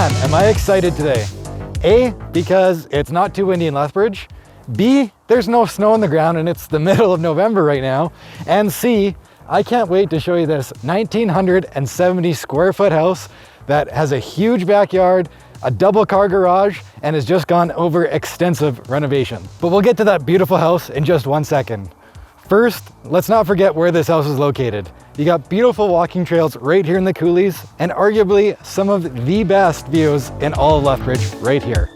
Man, am I excited today. A, because it's not too windy in Lethbridge. B, there's no snow on the ground and it's the middle of November right now. And C, I can't wait to show you this 1,970 square foot house that has a huge backyard, a double car garage, and has just gone over extensive renovation. But we'll get to that beautiful house in just 1 second. First, let's not forget where this house is located. You got beautiful walking trails right here in the coulees, and arguably some of the best views in all of Lethbridge right here.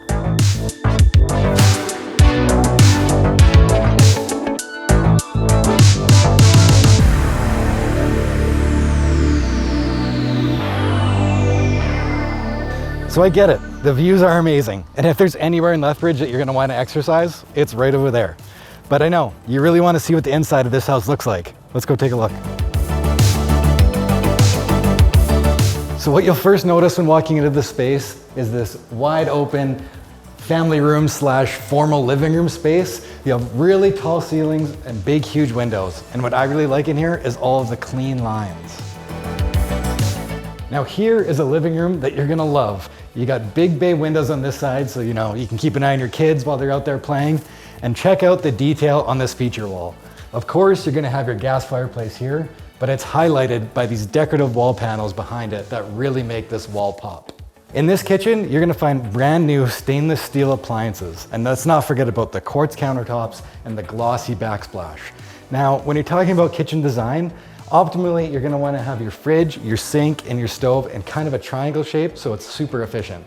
So I get it, the views are amazing. And if there's anywhere in Lethbridge that you're gonna wanna exercise, it's right over there. But I know, you really wanna see what the inside of this house looks like. Let's go take a look. So what you'll first notice when walking into this space is this wide open family room slash formal living room space. You have really tall ceilings and big, huge windows. And what I really like in here is all of the clean lines. Now here is a living room that you're gonna love. You got big bay windows on this side, so you can keep an eye on your kids while they're out there playing. And check out the detail on this feature wall. Of course, you're gonna have your gas fireplace here, but it's highlighted by these decorative wall panels behind it that really make this wall pop. In this kitchen, you're gonna find brand new stainless steel appliances. And let's not forget about the quartz countertops and the glossy backsplash. Now, when you're talking about kitchen design, optimally, you're gonna wanna have your fridge, your sink, and your stove in kind of a triangle shape so it's super efficient.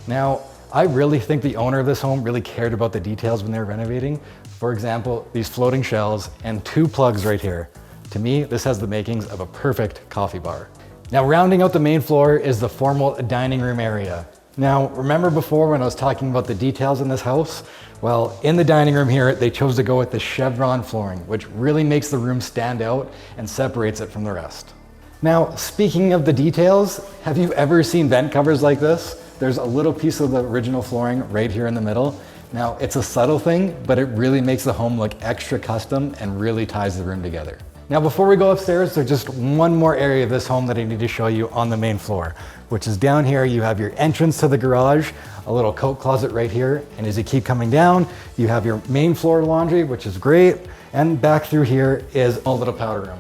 Now, I really think the owner of this home really cared about the details when they were renovating. For example, these floating shelves and 2 plugs right here. To me, this has the makings of a perfect coffee bar. Now, rounding out the main floor is the formal dining room area. Now, remember before when I was talking about the details in this house? Well, in the dining room here, they chose to go with the chevron flooring, which really makes the room stand out and separates it from the rest. Now, speaking of the details, have you ever seen vent covers like this? There's a little piece of the original flooring right here in the middle. Now, it's a subtle thing, but it really makes the home look extra custom and really ties the room together. Now, before we go upstairs, there's just one more area of this home that I need to show you on the main floor, which is down here. You have your entrance to the garage, a little coat closet right here. And as you keep coming down, you have your main floor laundry, which is great. And back through here is a little powder room.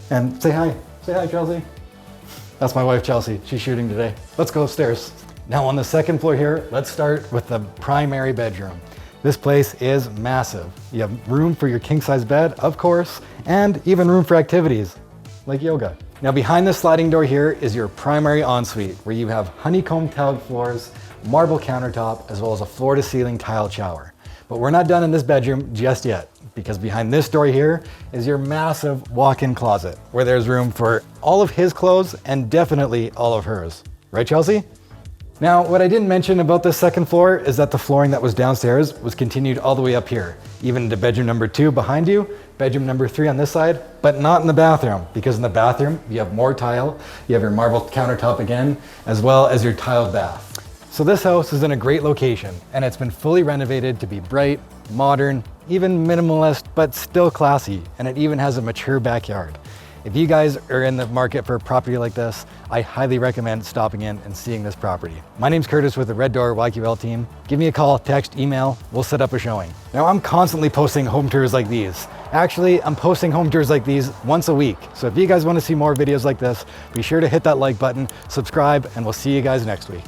And say hi, Chelsea. That's my wife, Chelsea. She's shooting today. Let's go upstairs. Now on the second floor here, let's start with the primary bedroom. This place is massive. You have room for your king-size bed, of course, and even room for activities like yoga. Now behind the sliding door here is your primary ensuite, where you have honeycomb tiled floors, marble countertop, as well as a floor-to-ceiling tiled shower. But we're not done in this bedroom just yet, because behind this door here is your massive walk-in closet, where there's room for all of his clothes and definitely all of hers. Right, Chelsea? Now, what I didn't mention about this second floor is that the flooring that was downstairs was continued all the way up here, even into bedroom number 2 behind you, bedroom number 3 on this side, but not in the bathroom, because in the bathroom, you have more tile, you have your marble countertop again, as well as your tiled bath. So this house is in a great location, and it's been fully renovated to be bright, modern, even minimalist, but still classy, and it even has a mature backyard. If you guys are in the market for a property like this, I highly recommend stopping in and seeing this property. My name's Kurtis with the Red Door YQL team. Give me a call, text, email, we'll set up a showing. Now I'm constantly posting home tours like these. Actually, I'm posting home tours like these once a week. So if you guys want to see more videos like this, be sure to hit that like button, subscribe, and we'll see you guys next week.